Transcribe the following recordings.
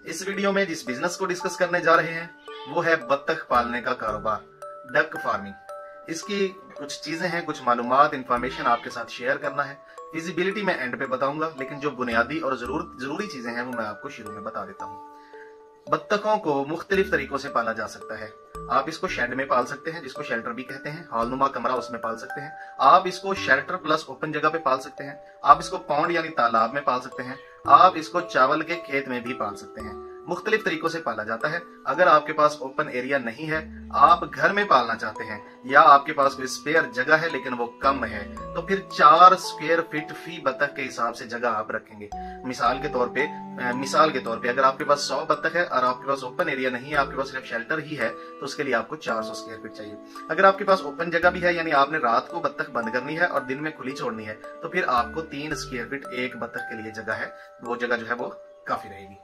इस वीडियो में जिस बिजनेस को डिस्कस करने जा रहे हैं वो है बत्तख पालने का कारोबार, डक फार्मिंग। इसकी कुछ चीजें हैं, कुछ मालूमात, इंफॉर्मेशन आपके साथ शेयर करना है। फिजिबिलिटी मैं एंड पे बताऊंगा, लेकिन जो बुनियादी और जरूरी चीजें हैं वो मैं आपको शुरू में बता देता हूँ। बत्तखों को मुख्तलिफ तरीकों से पाला जा सकता है। आप इसको शेड में पाल सकते हैं, जिसको शेल्टर भी कहते हैं, हॉलनुमा कमरा, उसमें पाल सकते हैं। आप इसको शेल्टर प्लस ओपन जगह पे पाल सकते हैं। आप इसको पौंड यानी तालाब में पाल सकते हैं। आप इसको चावल के खेत में भी पाल सकते हैं। मुख्तलिफ तरीकों से पाला जाता है। अगर आपके पास ओपन एरिया नहीं है, आप घर में पालना चाहते हैं, या आपके पास कोई स्पेयर जगह है लेकिन वो कम है, तो फिर 4 स्क्वायर फीट फी बत्तख के हिसाब से जगह आप रखेंगे। मिसाल के तौर पे अगर आपके पास 100 बत्तख है और आपके पास ओपन एरिया नहीं है, आपके पास सिर्फ शेल्टर ही है, तो उसके लिए आपको 400 स्क्वायर फीट चाहिए। अगर आपके पास ओपन जगह भी है, यानी आपने रात को बत्तख बंद करनी है और दिन में खुली छोड़नी है, तो फिर आपको 3 स्क्वायर फीट एक बत्तख के लिए जगह है, वो जगह जो है वो काफी रहेगी।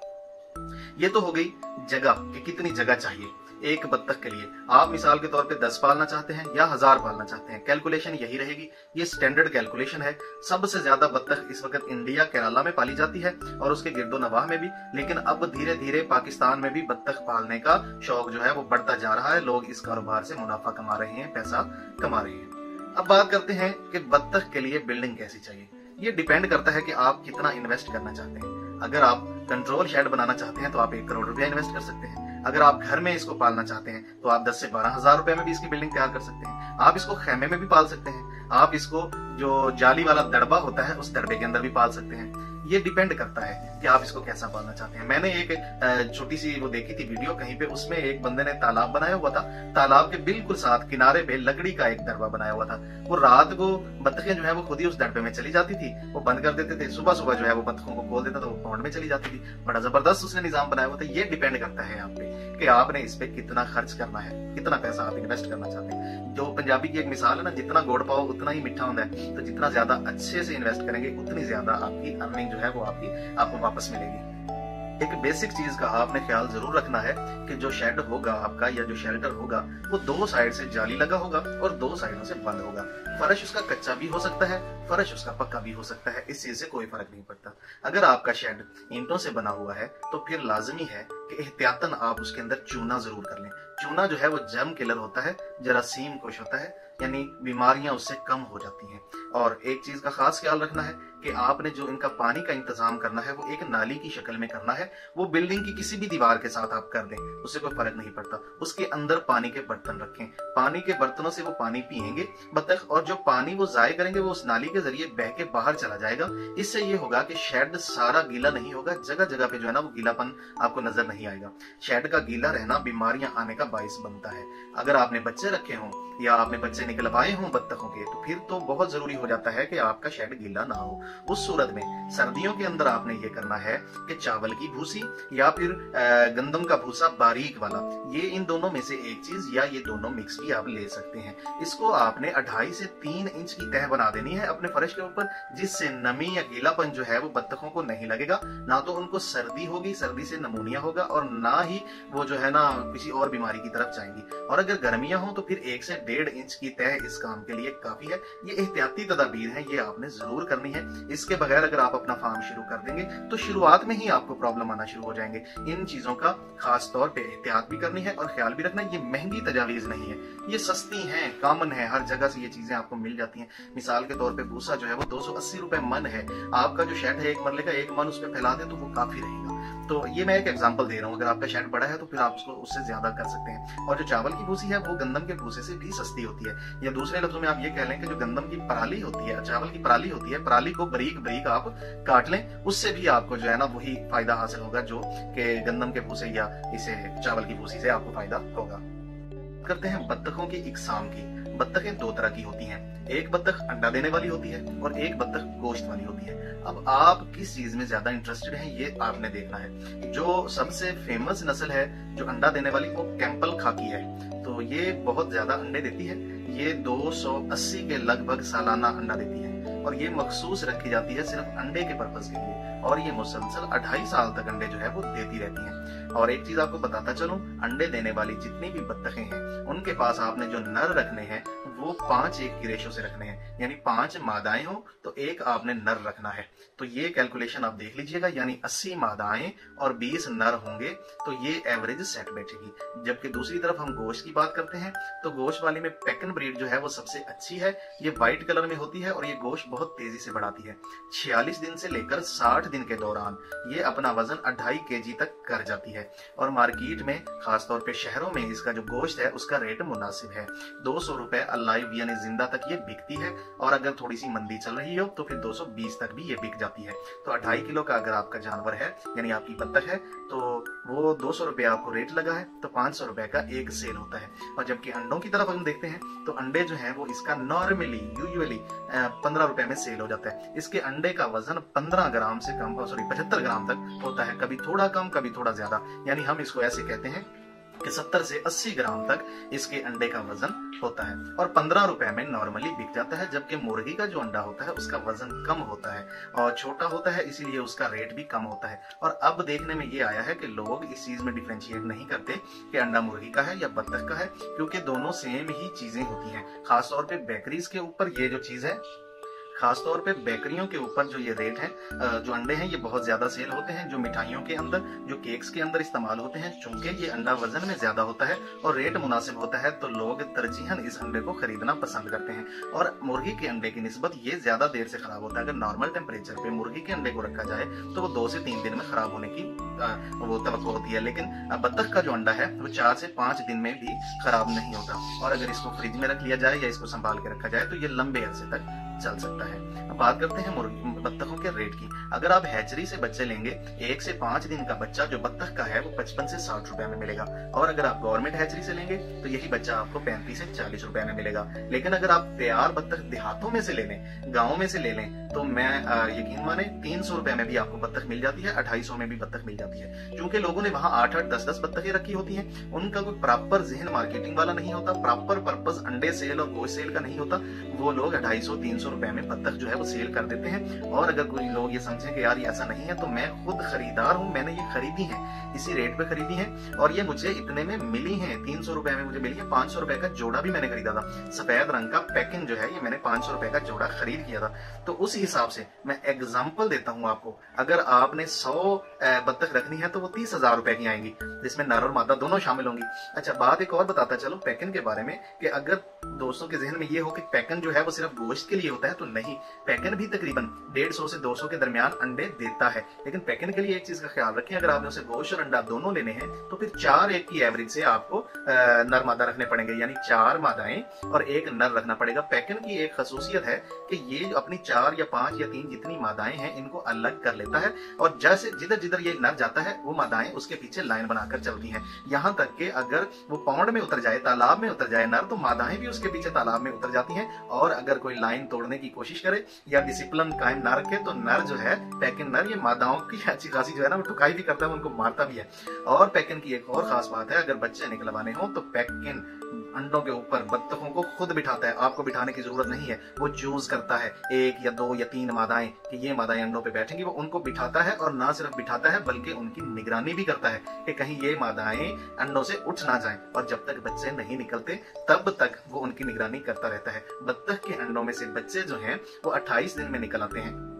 ये तो हो गई जगह कि कितनी जगह चाहिए एक बत्तख के लिए। आप मिसाल के तौर पे 10 पालना चाहते हैं या 1000 पालना चाहते हैं, कैलकुलेशन यही रहेगी। ये स्टैंडर्ड कैलकुलेशन है। सबसे ज्यादा बत्तख इस वक्त इंडिया केरला में पाली जाती है और उसके गिरदो नवाह में भी, लेकिन अब धीरे धीरे पाकिस्तान में भी बत्तख पालने का शौक जो है वो बढ़ता जा रहा है। लोग इस कारोबार से मुनाफा कमा रहे हैं, पैसा कमा रहे हैं। अब बात करते हैं कि बत्तख के लिए बिल्डिंग कैसी चाहिए। ये डिपेंड करता है कि आप कितना इन्वेस्ट करना चाहते हैं। अगर आप कंट्रोल शेड बनाना चाहते हैं तो आप 1 करोड़ रुपया इन्वेस्ट कर सकते हैं। अगर आप घर में इसको पालना चाहते हैं तो आप 10 से 12 हजार रुपए में भी इसकी बिल्डिंग तैयार कर सकते हैं। आप इसको खेमे में भी पाल सकते हैं। आप इसको जो जाली वाला दड़बा होता है उस दड़बे के अंदर भी पाल सकते हैं। ये डिपेंड करता है कि आप इसको कैसा पालना चाहते हैं। मैंने एक छोटी सी वो देखी थी वीडियो कहीं पे, उसमें एक बंदे ने तालाब बनाया हुआ था। तालाब के बिल्कुल साथ किनारे पे लकड़ी का एक दड़बा बनाया हुआ था। वो रात को बत्तखें जो है वो खुद ही उस दड़बे में चली जाती थी, वो बंद कर देते थे। सुबह सुबह जो है वो बत्तखों को खोल देता था, वो पौंड में चली जाती थी। बड़ा जबरदस्त उसने निजाम बनाया हुआ था। ये डिपेंड करता है आप पे कि आपने इस पे कितना खर्च करना है, कितना पैसा आप इन्वेस्ट करना चाहते हैं। जो पंजाबी की एक मिसाल है ना, जितना गुड़ पाओ उतना ही मीठा होता है। तो जितना ज्यादा अच्छे से इन्वेस्ट करेंगे उतनी ज्यादा आपकी अर्निंग जो है वो आपको वापस मिलेगी। एक बेसिक चीज का आपने ख्याल जरूर रखना है कि जो शेड होगा आपका या जो शेल्टर होगा वो 2 साइड से जाली लगा होगा और 2 साइडों से बंद होगा। फर्श उसका कच्चा भी हो सकता है, फर्श उसका पक्का भी हो सकता है। इस चीज से कोई फर्क नहीं पड़ता। अगर आपका शेड ईंटों से बना हुआ है तो फिर लाजमी है कि एहतियातन आप उसके अंदर चूना जरूर कर लें। चूना जो है वो जर्म किलर होता है, जरासीम कुछ होता है, यानी बीमारियां उससे कम हो जाती हैं। और एक चीज का खास ख्याल रखना है कि आपने जो इनका पानी का इंतजाम करना है वो एक नाली की शक्ल में करना है। वो बिल्डिंग की किसी भी दीवार के साथ आप कर दें, उससे कोई फर्क नहीं पड़ता। उसके अंदर पानी के बर्तन रखें, पानी के बर्तनों से वो पानी पिएंगे बत्तख, और जो पानी वो जाया करेंगे वो उस नाली के जरिए बह के बाहर चला जाएगा। इससे ये होगा कि शेड सारा गीला नहीं होगा, जगह जगह पे जो है ना वो गीलापन आपको नजर नहीं आएगा। शेड का गीला रहना बीमारियां आने का बाइस बनता है। अगर आपने बच्चे रखे हों या आपने बच्चे निकलवाए हों बत्तखों के, तो फिर तो बहुत जरूरी हो जाता है कि आपका शेड गीला ना हो। उस सूरत में सर्दियों के अंदर आपने ये करना है कि चावल की भूसी या फिर गंदम का भूसा बारीक वाला, ये इन दोनों में से एक चीज या ये दोनों मिक्स भी आप ले सकते हैं। इसको आपने 2.5 से 3 इंच की तह बना देनी है अपने फर्श के ऊपर, जिससे नमी या गीलापन जो है वो बत्तखों को नहीं लगेगा। ना तो उनको सर्दी होगी, सर्दी से नमूनिया होगा, और ना ही वो जो है ना किसी और बीमारी की तरफ जाएंगी। और अगर गर्मियां हो तो फिर 1 से 1.5 इंच की तह इस काम के लिए काफी है। ये एहतियाती तदाबीर है, ये आपने जरूर करनी है। इसके बगैर अगर आप अपना फार्म शुरू कर देंगे तो शुरुआत में ही आपको प्रॉब्लम आना शुरू हो जाएंगे। इन चीजों का खास तौर पे एहतियात भी करनी है और ख्याल भी रखना है। ये महंगी तजावीज नहीं है, ये सस्ती हैं, कॉमन है, हर जगह से ये चीजें आपको मिल जाती हैं। मिसाल के तौर पे भूसा जो है वो 280 रुपए मन है। आपका जो शेड है 1 मरले का, 1 मन उस पर फैला दे तो वो काफी रहेगा। तो ये मैं एक एग्जांपल दे रहा हूँ। अगर आपका शेड बड़ा है तो फिर आप उसको उससे ज्यादा कर सकते हैं। और जो चावल की भूसी है वो गंदम के भूसे से भी सस्ती होती है। या दूसरे लफ्जों में आप ये कह लें कि जो गंदम की पराली होती है, चावल की पराली होती है, पराली को बारीक बारीक आप काट लें, उससे भी आपको जो है ना वही फायदा हासिल होगा जो कि गंदम के भूसे या इसे चावल की भूसी से आपको फायदा होगा। करते हैं बत्तखों की इकसाम की। बत्तखें 2 तरह की होती हैं। एक बत्तख अंडा देने वाली होती है और एक बत्तख गोश्त वाली होती है। अब आप किस चीज में ज्यादा इंटरेस्टेड हैं ये आपने देखना है। जो सबसे फेमस नस्ल है जो अंडा देने वाली वो कैंपल खाकी है। तो ये बहुत ज्यादा अंडे देती है। ये 280 के लगभग सालाना अंडा देती है। और ये मखसूस रखी जाती है सिर्फ अंडे के पर्पज के लिए, और ये मुसलसल 2.5 साल तक अंडे जो है वो देती रहती हैं। और एक चीज आपको बताता चलूं, अंडे देने वाली जितनी भी बत्तखें हैं उनके पास आपने जो नर रखने हैं वो 5:1 की रेशो से रखने हैं, यानी 5 मादाएं हो तो एक आपने नर रखना है। तो ये कैलकुलेशन आप देख लीजिएगा, यानी 80 मादाएं और 20 नर होंगे तो ये एवरेज सेट बैठेगी। जबकि दूसरी तरफ हम गोश्त की बात करते हैं तो गोश्त वाली में पेकन ब्रीड जो है वो सबसे अच्छी है। ये व्हाइट कलर में होती है और ये गोश्त बहुत तेजी से बढ़ाती है। 46 दिन से लेकर 60 दिन के दौरान ये अपना वजन 2.5 kg तक कर जाती है। और मार्केट में खासतौर पे शहरों में इसका जो गोश्त है उसका रेट मुनासिब है। 200 रुपए अलाइव यानी जिंदा तक ये बिकती है, और अगर थोड़ी सी मंदी चल रही हो तो फिर 220 तक भी ये बिक जाती है। तो 2.5 किलो का अगर आपका जानवर है यानी आपकी बत्तख है तो वो 200 रुपए आपको रेट लगा है, तो 500 रुपए का एक सेल होता है। और जबकि अंडों की तरफ हम देखते हैं तो अंडे जो है वो इसका नॉर्मली यूजुअली 15 रुपए में सेल हो जाता है। इसके अंडे का वजन 15 ग्राम से कम, 75 ग्राम तक होता है, कभी थोड़ा कम कभी थोड़ा ज्यादा, यानी हम इसको ऐसे कहते हैं कि 70 से 80 ग्राम तक इसके अंडे का वजन होता है, और 15 रुपए में नॉर्मली बिक जाता है। जबकि मुर्गी का जो अंडा होता है उसका वजन कम होता है और छोटा होता है, इसीलिए उसका रेट भी कम होता है। और अब देखने में ये आया है कि लोग इस चीज में डिफरेंशिएट नहीं करते कि अंडा मुर्गी का है या बत्तख का है, क्योंकि दोनों सेम ही चीजें होती हैं। खासतौर पे बेकरीज के ऊपर ये जो चीज है, खासतौर पे बेकरियों के ऊपर जो ये रेट है, जो अंडे हैं ये बहुत ज्यादा सेल होते हैं, जो मिठाइयों के अंदर, जो केक्स के अंदर इस्तेमाल होते हैं। चूंकि ये अंडा वजन में ज्यादा होता है और रेट मुनासिब होता है तो लोग तरजीहन इस अंडे को खरीदना पसंद करते हैं। और मुर्गी के अंडे की निस्बत ये ज्यादा देर से खराब होता है। अगर नॉर्मल टेम्परेचर पे मुर्गी के अंडे को रखा जाए तो वो 2 से 3 दिन में खराब होने की वो तवक्को होती है, लेकिन बत्तख का जो अंडा है वो 4 से 5 दिन में भी खराब नहीं होता। और अगर इसको फ्रिज में रख लिया जाए या इसको संभाल के रखा जाए तो ये लंबे अरसे तक चल सकता है। अब बात करते हैं बत्तखों के रेट की। अगर आप हैचरी से बच्चे लेंगे, 1 से 5 दिन का बच्चा जो बत्तख का है वो 55 से 60 रुपए में मिलेगा, और अगर आप गवर्नमेंट हैचरी से लेंगे तो यही बच्चा आपको 35 से 40 रुपए में मिलेगा। लेकिन अगर आप तैयार बत्तख देहातों में से ले लें, गाँव में से ले लें, तो मैं यकीन माने 300 रुपए में भी आपको बत्तख मिल जाती है, 250 में भी बत्तख मिल जाती है। क्योंकि लोगों ने वहां 8-8, 10-10 बत्तखें रखी होती हैं, उनका कोई प्रॉपर जहन मार्केटिंग वाला नहीं होता, प्रॉपर पर्पस अंडे सेल और गोश्त सेल का नहीं होता। वो लोग 250-300 रुपए में बत्तख जो है वो सेल कर देते हैं। और अगर कोई लोग ये समझे कि यार ये ऐसा नहीं है, तो मैं खुद खरीदार हूँ, मैंने ये खरीदी है, इसी रेट पे खरीदी है और ये मुझे इतने में मिली है, 300 रुपए में मुझे मिली है। 500 रुपए का जोड़ा भी मैंने खरीदा था, सफेद रंग का पैकिंग जो है ये मैंने 500 रुपए का जोड़ा खरीद किया था। तो उस हिसाब से मैं एग्जाम्पल देता हूँ आपको, अगर आपने 100 बत्तख रखनी है तो वो 30,000 रुपए की आएंगी, जिसमें नर और मादा दोनों शामिल होंगी। अच्छा, बात एक और बताता चलो पैकन के बारे में, कि अगर दोस्तों के जहन में ये हो कि पैकन जो है वो सिर्फ गोश्त के लिए होता है, तो नहीं, पैकन भी तकरीबन 150 से 200 के दरमियान अंडे देता है। लेकिन पैकन के लिए एक चीज का ख्याल रखें, अगर आपने उसे गोश्त और अंडा दोनों लेने हैं तो फिर 4-1 की एवरेज से आपको नर मादा रखने पड़ेंगे, यानी 4 मादाएं और 1 नर रखना पड़ेगा। पैकन की एक खसूसियत है कि ये अपनी 4 या 5 या 3 जितनी मादाएं हैं इनको अलग कर लेता है, और जैसे जिधर जिधर ये नर जाता है वो मादाएं उसके पीछे लाइन बनाकर चलती हैं। यहाँ तक कि अगर वो पौंड में उतर जाए, तालाब में उतर जाए नर, तो मादाएं भी उसके पीछे तालाब में उतर जाती हैं। और अगर कोई लाइन तोड़ने की कोशिश करे या डिसिप्लिन कायम ना रखे तो नर जो है, पैकन नर, ये मादाओं की अच्छी खासी जो है ना वो ठुकाई भी करता है, उनको मारता भी है। और पैकन की एक और खास बात है, अगर बच्चे निकलवाने हो तो पैकन अंडों के ऊपर बत्तखों को खुद बिठाता है, आपको बिठाने की जरूरत नहीं है। वो चूज करता है 1 या 2 या 3 मादाएं कि ये मादाएं अंडों पे बैठेंगी, वो उनको बिठाता है, और ना सिर्फ बिठाता है बल्कि उनकी निगरानी भी करता है कि कहीं ये मादाएं अंडों से उठ ना जाएं। और जब तक बच्चे नहीं निकलते तब तक वो उनकी निगरानी करता रहता है। बत्तख के अंडों में से बच्चे जो हैं वो 28 दिन में निकल आते हैं।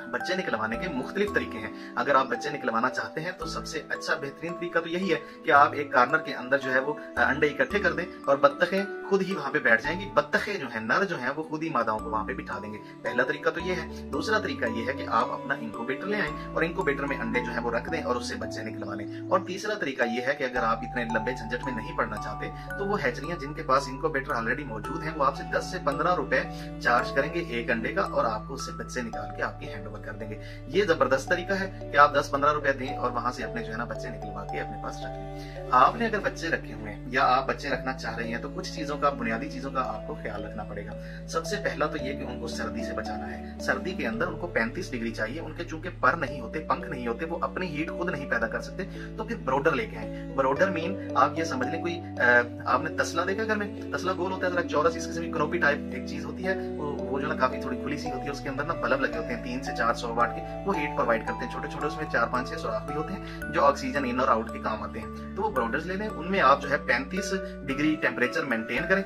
बच्चे निकलवाने के मुख्तलिफ तरीके हैं। अगर आप बच्चे निकलवाना चाहते हैं तो सबसे अच्छा बेहतरीन तरीका तो यही है कि आप एक कार्नर के अंदर जो है वो अंडे इकट्ठे कर दें और बत्तखें खुद ही वहां पे बैठ जाएंगी। बत्तखें जो है नर जो है वो खुद ही मादाओं को वहां पे बिठा देंगे। पहला तरीका तो ये है। दूसरा तरीका ये है कि आप अपना इंक्यूबेटर ले आए और इंक्यूबेटर में अंडे जो है वो रख दें और उससे बच्चे निकलवा लें। और तीसरा तरीका ये है कि अगर आप इतने लंबे झंझट में नहीं पड़ना चाहते तो वो हैचरियां जिनके पास इंक्यूबेटर ऑलरेडी मौजूद है वो आपसे 10 से 15 रुपए चार्ज करेंगे एक अंडे का, और आपको उससे बच्चे निकाल के आपकी हैंड ओवर कर देंगे। ये जबरदस्त तरीका है कि आप 10-15 रुपए दें और वहां से अपने जो है ना बच्चे निकलवा के अपने पास रख लें। आपने अगर बच्चे रखे हुए हैं या आप बच्चे रखना चाह रहे हैं तो कुछ चीजों का, बुनियादी चीजों का आपको ख्याल रखना पड़ेगा। सबसे पहला तो ये कि उनको सर्दी से बचाना है। सर्दी के अंदर उनको 35 डिग्री चाहिए। उनके चूंकि पर नहीं होते, पंख नहीं होते, वो अपनी हीट खुद नहीं पैदा कर सकते, तो फिर ब्रोडर लेके आए। ब्रोडर मीन आप ये समझ लें, कोई आपने तसला देखा घर में, तसला गोल होता है, जरा चौरस, इस किस्म की कनोपी टाइप एक चीज होती है, वो वो जो ना काफी थोड़ी खुली सी होती है, उसके अंदर ना बल्ब लगे होते हैं 3 से 4 100 वाट के, वो हीट प्रोवाइड करते हैं। छोटे छोटे उसमें 4 5 6 सुराख भी होते हैं जो ऑक्सीजन इन और आउट के काम आते हैं। तो वो ब्रोडर्स ले लें, उनमें आप जो है 35 डिग्री टेम्परेचर मेंटेन करें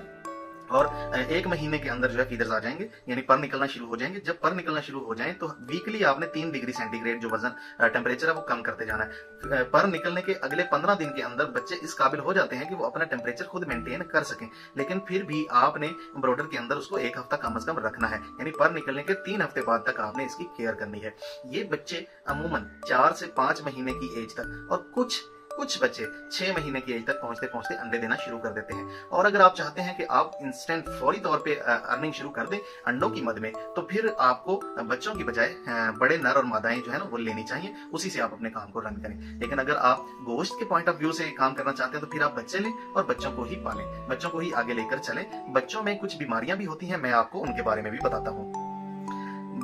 और 1 महीने के अंदर जो है फीदर्स आ जाएंगे, यानी पर निकलना शुरू हो जाएंगे। जब पर निकलना शुरू हो जाए तो वीकली आपने 3 डिग्री सेंटीग्रेड जो वजन टेम्परेचर है वो कम करते जाना है। पर निकलने के अगले 15 दिन के अंदर बच्चे इस काबिल हो जाते हैं कि वो अपना टेम्परेचर खुद मेंटेन कर सकें, लेकिन फिर भी आपने ब्रोडर के अंदर उसको 1 हफ्ता कम से कम रखना है, यानी पर निकलने के 3 हफ्ते बाद तक आपने इसकी केयर करनी है। ये बच्चे अमूमन 4 से 5 महीने की एज तक और कुछ बच्चे 6 महीने की एज तक पहुंचते पहुंचते अंडे देना शुरू कर देते हैं। और अगर आप चाहते हैं कि आप इंस्टेंट फौरी तौर पे अर्निंग शुरू कर दें अंडों की मद में, तो फिर आपको बच्चों की बजाय बड़े नर और मादाएं जो है ना वो लेनी चाहिए, उसी से आप अपने काम को रन करें। लेकिन अगर आप गोश्त के पॉइंट ऑफ व्यू से काम करना चाहते हैं तो फिर आप बच्चे लें और बच्चों को ही पालें, बच्चों को ही आगे लेकर चलें। बच्चों में कुछ बीमारियां भी होती हैं, मैं आपको उनके बारे में भी बताता हूँ।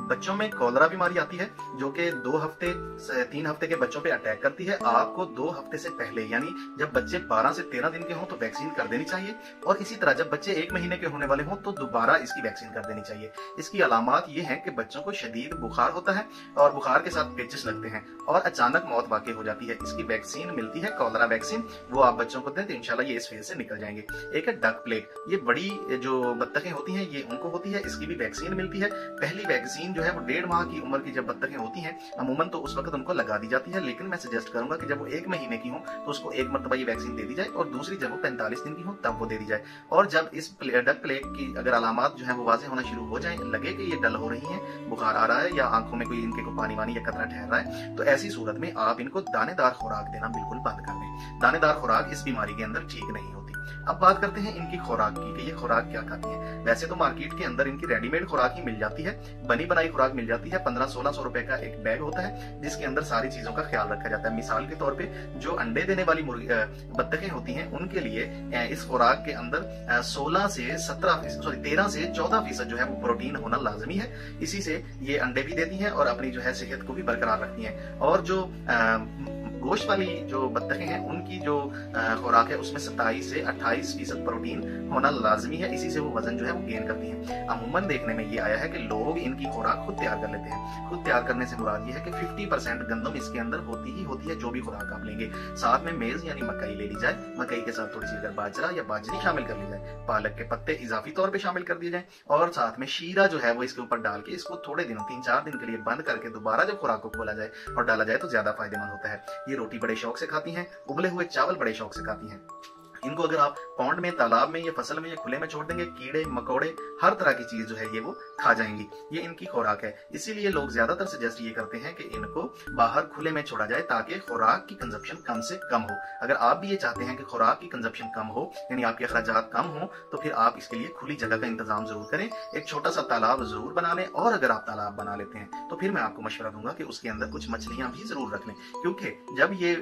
बच्चों में कॉलरा बीमारी आती है जो कि 2 हफ्ते से 3 हफ्ते के बच्चों पे अटैक करती है। आपको 2 हफ्ते से पहले, यानी जब बच्चे 12 से 13 दिन के हों तो वैक्सीन कर देनी चाहिए, और इसी तरह जब बच्चे 1 महीने के होने वाले हों तो दोबारा इसकी वैक्सीन कर देनी चाहिए। इसकी अलामात ये हैं कि बच्चों को शदीद बुखार होता है और बुखार के साथ पेचिश लगते हैं और अचानक मौत वाकई हो जाती है। इसकी वैक्सीन मिलती है, कॉलरा वैक्सीन, वो आप बच्चों को दें तो इंशाल्लाह ये इस फेज से निकल जाएंगे। एक है डक प्लेग, ये बड़ी जो बत्तखें होती हैं ये उनको होती है, इसकी भी वैक्सीन मिलती है। पहली वैक्सीन जो है वो 1.5 माह की उम्र की जब बत्तखें होती हैं अमूमन तो उस वक्त उनको लगा दी जाती है, लेकिन मैं सजेस्ट करूंगा कि जब वो 1 महीने की हो तो उसको एक मरतबा ये वैक्सीन दे दी जाए और दूसरी जब वो 45 दिन की हो तब वो दे दी जाए। और जब इस डक प्लेग की अगर अलामात जो है वो वाज़ेह होना शुरू हो जाए, लगे कि ये डल हो रही है, बुखार आ रहा है या आंखों में कोई इनके को पानी वानी या कतरा ठहर रहा है, तो ऐसी सूरत में आप इनको दानेदार खुराक देना बिल्कुल बंद कर दें। दानेदार खुराक इस बीमारी के अंदर ठीक नहीं होती। अब बात करते हैं इनकी खुराक की कि ये खुराक क्या खाती है। वैसे तो मार्केट के अंदर इनकी रेडीमेड खुराक ही मिल जाती है, बनी बनाई खुराक मिल जाती है। 1500-1600 रुपए का एक बैग होता है जिसके अंदर सारी चीजों का ख्याल रखा जाता है। मिसाल के तौर पे जो अंडे देने वाली बत्तखें होती हैं उनके लिए इस खुराक के अंदर 13 से 14% जो है वो प्रोटीन होना लाजमी है। इसी से ये अंडे भी देती हैं और अपनी जो है सेहत को भी बरकरार रखती हैं। और जो गोश्त वाली जो बत्तखें हैं उनकी जो खुराक है उसमें 27 से 28% प्रोटीन होना लाजमी है। इसी से वो वजन जो है वो गेन करती हैं। अमूमन देखने में ये आया है कि लोग इनकी खुराक खुद तैयार कर लेते हैं। खुद तैयार करने से मुराद ये है कि 50% गंदम इसके अंदर होती है जो भी खुराक आप लेंगे। साथ में मेज यानी मकई ले ली जाए, मकई के साथ थोड़ी सी अगर बाजरा या बाजरी शामिल कर ली जाए, पालक के पत्ते इजाफी तौर पर शामिल कर दिए जाए और साथ में शीरा जो है वो इसके ऊपर डाल के इसको थोड़े दिनों 3-4 दिन के लिए बंद करके दोबारा जब खुराक को खोला जाए और डाला जाए तो ज्यादा फायदेमंद होता है। ये रोटी बड़े शौक से खाती हैं, उबले हुए चावल बड़े शौक से खाती हैं। इनको अगर आप पौंड में, तालाब में या फसल में या खुले में छोड़ देंगे, कीड़े मकोड़े हर तरह की चीज जो है ये वो खा जाएंगी। ये इनकी खुराक है। इसीलिए लोग ज्यादातर सजेस्ट ये करते हैं कि इनको बाहर खुले में छोड़ा जाए ताकि खुराक की कंजप्शन कम से कम हो। अगर आप भी ये चाहते हैं कि खुराक की कंजप्शन कम हो, यानी आपके अखराजात कम हो, तो फिर आप इसके लिए खुली जगह का इंतजाम जरूर करें। एक छोटा सा तालाब जरूर बना लें और अगर आप तालाब बना लेते हैं तो फिर मैं आपको मशवरा दूंगा कि उसके अंदर कुछ मछलियां भी जरूर रख लें, क्योंकि जब ये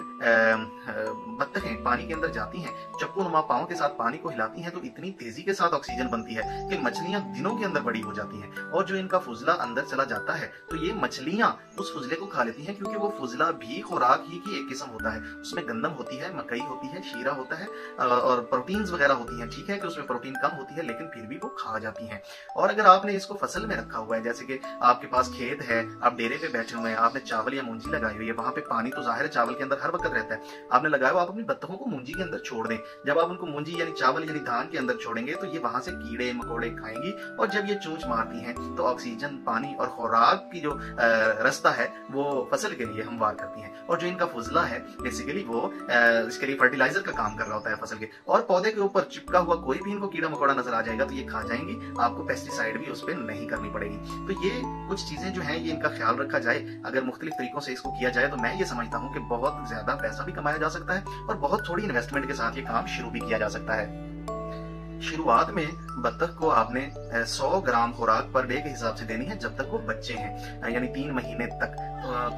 बत्तखें पानी के अंदर जाती हैं, चप्पू नुमा पांव के साथ पानी को हिलाती हैं तो इतनी तेजी के साथ ऑक्सीजन बनती है कि मछलियां दिनों के अंदर बड़ी हो जाती हैं। और जो इनका फुजला अंदर चला जाता है तो ये मछलियां उस फुजले को खा लेती हैं, क्योंकि वो फुजला भी खुराक ही की एक किस्म होता है। उसमें गंदम होती है, मकई होती है, शीरा होता है और प्रोटीन्स वगैरह होती हैं। ठीक है कि उसमें प्रोटीन कम होती है लेकिन फिर भी वो खा जाती हैं। और अगर आपने इसको फसल में रखा हुआ है, जैसे कि आपके पास खेत है, आप डेरे पे बैठे हुए हैं, आपने चावल या मूंजी लगाई हुई है, वहां पे पानी तो जाहिर है चावल के अंदर हर वक्त रहता है, आपने लगाया हुआ, आप अपनी बत्तखों को मूंजी के अंदर छोड़ दें। जब आप उनको मूंजी यानी चावल यानी धान के अंदर छोड़ेंगे तो ये वहां से कीड़े मकोड़े खाएंगी और जब ये चूंच मारती हैं तो ऑक्सीजन, पानी और खुराक की जो रास्ता है वो फसल के लिए हमवार करती हैं। और जो इनका फुजला है बेसिकली वो इसके लिए फर्टिलाइजर का काम कर रहा होता है फसल के। और पौधे के ऊपर चिपका हुआ कोई भी इनको कीड़ा मकोड़ा नजर आ जाएगा तो ये खा जाएंगी, आपको पेस्टिसाइड भी उस पर नहीं करनी पड़ेगी। तो ये कुछ चीजें जो है ये इनका ख्याल रखा जाए, अगर मुख्तलिफ तरीकों से इसको किया जाए तो मैं ये समझता हूँ कि बहुत ज्यादा पैसा भी कमाया जा सकता है और बहुत थोड़ी इन्वेस्टमेंट के साथ ये काम शुरू भी किया जा सकता है। शुरुआत में बत्तख को आपने 100 ग्राम खुराक पर डे के हिसाब से देनी है जब तक वो बच्चे हैं, यानी 3 महीने तक।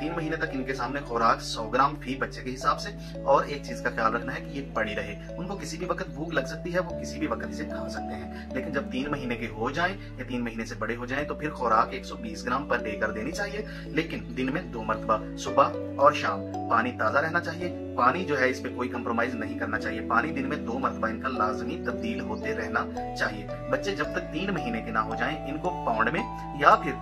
3 महीने तक इनके सामने खुराक 100 ग्राम फी बच्चे के हिसाब से। और एक चीज का ख्याल रखना है कि ये पड़ी रहे, उनको किसी भी वक्त भूख लग सकती है, वो किसी भी वक्त इसे खा सकते हैं। लेकिन जब 3 महीने के हो जाएं या 3 महीने से बड़े हो जाएं तो फिर खुराक 120 ग्राम पर डे कर देनी चाहिए, लेकिन दिन में 2 मरतबा, सुबह और शाम। पानी ताजा रहना चाहिए, पानी जो है इस पे कोई कंप्रोमाइज नहीं करना चाहिए। पानी दिन में 2 मरतबा इनका लाजमी तब्दील होते रहना चाहिए। चाहिए। बच्चे जब तक 3 महीने के ना हो जाएं, इनको पौंड में या फिर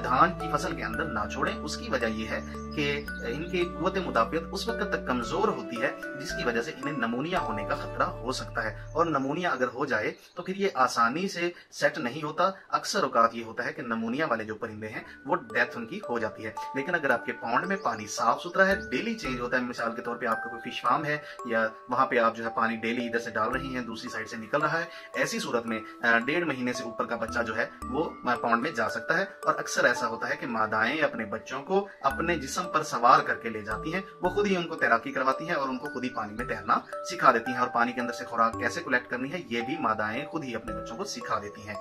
धान की फसल के अंदर ना छोड़ें। उसकी वजह यह है कि इनकी कुव्वत मुदाफियत उस वक्त तक कमजोर होती है जिसकी वजह से इन्हें नमूनिया होने का खतरा हो सकता है, और नमूनिया अगर हो जाए तो फिर ये आसानी से सेट नहीं होता। अक्सर औकात ये होता है कि नमूनिया वाले जो परिंदे हैं वो डेथ उनकी हो जाती है। लेकिन अगर आपके पौंड में पानी साफ सुथरा है, डेली चेंज होता है, मिसाल के तौर पे आपका कोई फिश फार्म है या वहां पे आप जो है पानी डेली इधर से डाल रही हैं, दूसरी साइड से निकल रहा है, ऐसी सूरत में 1.5 महीने से ऊपर का बच्चा जो है वो पौंड में जा सकता है। और अक्सर ऐसा होता है कि मादाएं अपने बच्चों को अपने जिस्म पर सवार करके ले जाती हैं, वो खुद ही उनको तैराकी करवाती हैं और उनको खुद ही पानी में तैरना सिखा देती हैं, और पानी के अंदर से खुराक कैसे कलेक्ट करनी है ये भी मादाएं खुद ही अपने बच्चों को सिखा देती हैं।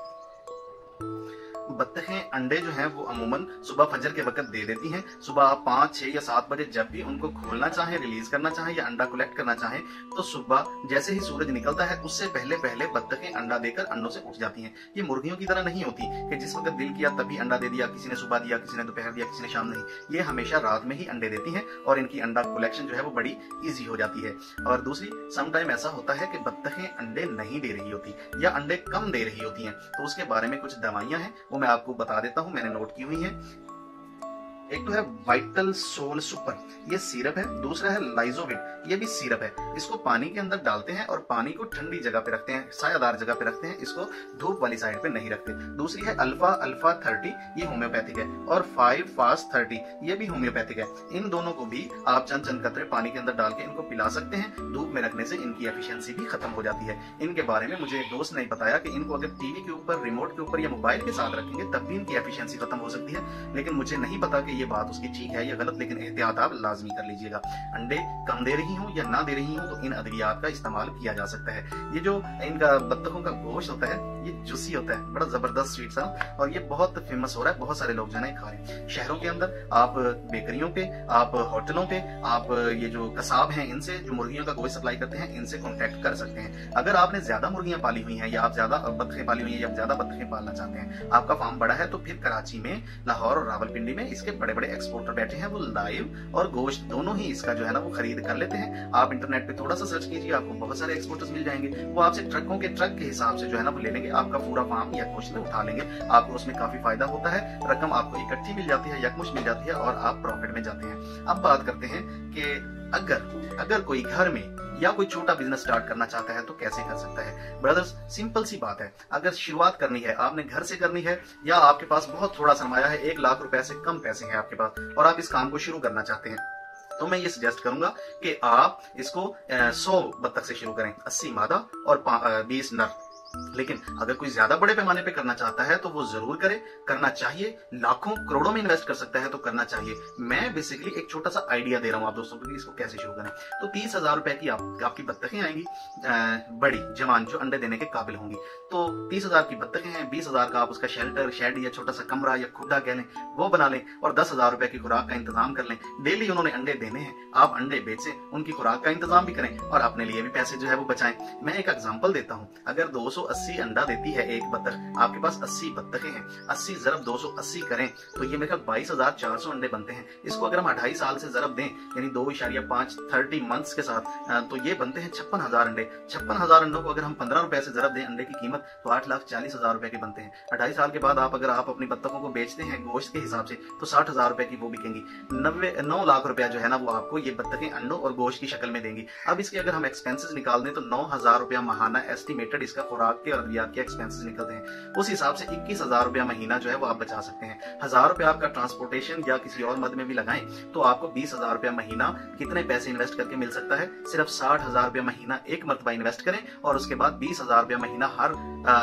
बत्तखें अंडे जो हैं वो अमूमन सुबह फजर के वक्त दे देती हैं। सुबह आप 5, 6 या 7 बजे जब भी उनको खोलना चाहें, रिलीज करना चाहें या अंडा कलेक्ट करना चाहें, तो सुबह जैसे ही सूरज निकलता है उससे पहले पहले बत्तखें अंडा देकर अंडों से उठ जाती हैं। ये मुर्गियों की तरह नहीं होती कि जिस वक्त दिल किया तभी अंडा दे दिया, किसी ने सुबह दिया, किसी ने दोपहर दिया, किसी ने शाम। नहीं, ये हमेशा रात में ही अंडे देती हैं और इनकी अंडा कलेक्शन जो है वो बड़ी ईजी हो जाती है। और दूसरी, समटाइम ऐसा होता है कि बत्तखें अंडे नहीं दे रही होती या अंडे कम दे रही होती हैं, तो उसके बारे में कुछ दवाइयां हैं वो मैं आपको बता देता हूं, मैंने नोट की हुई है। एक तो है वाइटल सोल सुपर, ये सिरप है। दूसरा है लाइजोविट, ये भी सिरप है। इसको पानी के अंदर डालते हैं और पानी को ठंडी जगह पे रखते हैं, सायादार जगह पे रखते हैं, इसको धूप वाली साइड पे नहीं रखते। दूसरी है अल्फा 30, ये होम्योपैथिक है, और 5 फास्ट 30, ये भी होम्योपैथिक है। इन दोनों को भी आप चंद चंद कतरे पानी के अंदर डाल के इनको पिला सकते हैं। धूप में रखने से इनकी एफिशिएंसी भी खत्म हो जाती है। इनके बारे में मुझे एक दोस्त ने बताया कि इनको अगर टीवी के ऊपर, रिमोट के ऊपर या मोबाइल के साथ रखेंगे तब भी इनकी एफिशिएंसी खत्म हो सकती है। लेकिन मुझे नहीं पता कि ये बात उसकी ठीक है या गलत, लेकिन एहतियात आप लाजमी कर लीजिएगा। अंडे कम दे रही हूँ या ना दे रही हूँ तो इन अद्वियात का इस्तेमाल किया जा सकता है। ये जो इनका बत्तखों का गोश्त होता है ये जूसी होता है, बड़ा जबरदस्त स्वीट सा, और ये बहुत फेमस हो रहा है, बहुत सारे लोग जो है खा रहे हैं। शहरों के अंदर आप बेकरियों पे, आप होटलों पे, आप ये जो कसाब हैं इनसे जो मुर्गियों का गोश्त सप्लाई करते हैं इनसे कॉन्टेक्ट कर सकते हैं। अगर आपने ज्यादा मुर्गियां पाली हुई हैं या आप ज्यादा बत्तखें पाली हुई हैं या ज्यादा बत्तखें पालना चाहते हैं, आपका फार्म बड़ा है, तो फिर कराची में, लाहौर और रावलपिंडी में इसके बड़े बड़े एक्सपोर्टर बैठे हैं, वो लाइव और गोश्त दोनों ही इसका जो है ना वो खरीद कर लेते हैं। आप इंटरनेट पे थोड़ा सा सर्च कीजिए, आपको बहुत सारे एक्सपोर्टर्स मिल जाएंगे, वो आपसे ट्रकों के ट्रक के हिसाब से जो है ना वो ले लेंगे, आपका पूरा फार्म या गोश्त उठा लेंगे। आपको उसमें काफी फायदा होता है, रकम आपको इकट्ठी मिल जाती है, यकमुश्त मिल जाती है और आप प्रॉफिट में जाते हैं। अब बात करते हैं कि अगर कोई घर में या कोई छोटा बिजनेस स्टार्ट करना चाहता है तो कैसे कर सकता है। ब्रदर्स, सिंपल सी बात है, अगर शुरुआत करनी है, आपने घर से करनी है या आपके पास बहुत थोड़ा सरमाया है, 1 लाख रुपए से कम पैसे हैं आपके पास और आप इस काम को शुरू करना चाहते हैं, तो मैं ये सजेस्ट करूंगा कि आप इसको 100 बत्तख से शुरू करें, 80 मादा और 20 नर। लेकिन अगर कोई ज्यादा बड़े पैमाने पे करना चाहता है तो वो जरूर करे, करना चाहिए, लाखों करोड़ों में इन्वेस्ट कर सकता है तो करना चाहिए। मैं बेसिकली एक छोटा सा आइडिया दे रहा हूं आप दोस्तों को कि इसको कैसे शुरू करें। तो 30,000 रुपए की आपकी बत्तखें आएंगी, बड़ी जवान जो अंडे देने के काबिल होंगी। तो 30,000 की बत्तखें हैं, 20,000 का आप उसका शेल्टर, शेड या छोटा सा कमरा या खुड्डा कह लें वो बना लें, और 10,000 रुपए की खुराक का इंतजाम कर लें। डेली उन्होंने अंडे देने हैं, आप अंडे बेचें, उनकी खुराक का इंतजाम भी करें और अपने लिए भी पैसे जो है वो बचाएं। मैं एक एग्जाम्पल देता हूं, अगर 280 अंडा देती है एक बत्तख, आपके पास 80 बत्तखें हैं, 80 ज़रब 280 करें तो ये मेरे ख्याल 22,400 अंडे बनते हैं। इसको अगर हम 2.5 साल से ज़रब दें यानी 2.5 30 मंथ्स के साथ, तो ये बनते हैं 56,000 अंडे। 56,000 अंडों को अगर हम 15 रुपए से ज़रब दें अंडे की कीमत, तो 8,40,000 रुपए के बनते हैं। 2.5 साल के बाद अगर आप अपनी बत्तखों को बेचते हैं गोश्त के हिसाब से तो 60,000 रुपए की वो बिकेंगी। 9 लाख रुपया जो है ना वो आपको ये बत्तखें अंडों और गोश्त की शक्ल में देंगी। अब इसके अगर हम एक्सपेंसेस निकाल दें तो 9,000 रुपया महाना एस्टिमेटेड इसका खुराक के और अद्वियात के एक्सपेंसेस निकलते हैं। उस हिसाब से 21,000 रुपया महीना जो है वो आप बचा सकते हैं। 1,000 रुपया आपका ट्रांसपोर्टेशन या किसी और मद में भी लगाएं तो आपको 20,000 रुपया महीना कितने पैसे इन्वेस्ट करके मिल सकता है। सिर्फ 60,000 रुपया महीना एक मरतबा इन्वेस्ट करें और उसके बाद 20,000 रुपया महीना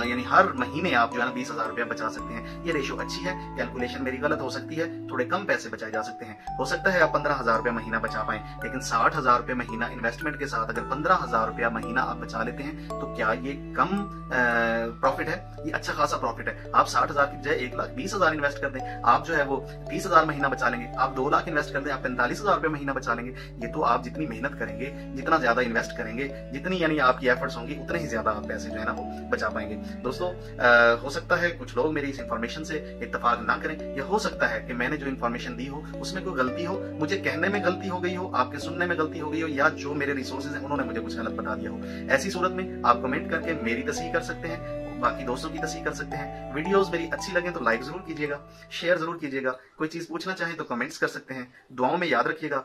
यानी हर महीने आप जो है ना 20,000 रुपया बचा सकते हैं। ये रेशो अच्छी है, कैलकुलेशन मेरी गलत हो सकती है, थोड़े कम पैसे बचाए जा सकते हैं। हो सकता है आप 15,000 रुपया महीना बचा पाए, लेकिन 60,000 रुपया महीना इन्वेस्टमेंट के साथ अगर 15,000 रुपया महीना आप बचा लेते हैं तो क्या ये कम प्रॉफिट है? ये अच्छा खासा प्रॉफिट है। आप 60,000 की बजाय 1,20,000 इन्वेस्ट कर दें, आप जो है वो 30,000 महीना बचा लेंगे। आप 2 लाख इन्वेस्ट कर दें, आप 45,000 रुपए महीना बचा लेंगे। ये तो आप जितनी मेहनत करेंगे, जितना ज्यादा इन्वेस्ट करेंगे, जितनी यानी आपकी एफर्ट्स होंगी, उतने ही ज्यादा आप पैसे जो है ना वो बचा पाएंगे। दोस्तों, हो सकता है कुछ लोग मेरी इस इंफॉर्मेशन से इत्तेफाक ना करें, या हो सकता है कि मैंने जो इन्फॉर्मेशन दी हो उसमें कोई गलती हो, मुझे कहने में गलती हो गई हो, आपके सुनने में गलती हो गई हो, या जो मेरे रिसोर्सेज हैं उन्होंने मुझे कुछ गलत बता दिया हो। ऐसी सूरत में आप कमेंट करके मेरी तस्हीह कर सकते हैं। बाकी दोस्तों की तस्वीर कर सकते हैं। वीडियोस मेरी अच्छी लगे तो लाइक जरूर कीजिएगा, शेयर जरूर कीजिएगा। कोई चीज पूछना चाहें तो कमेंट्स कर सकते हैं। दुआओं में याद रखिएगा।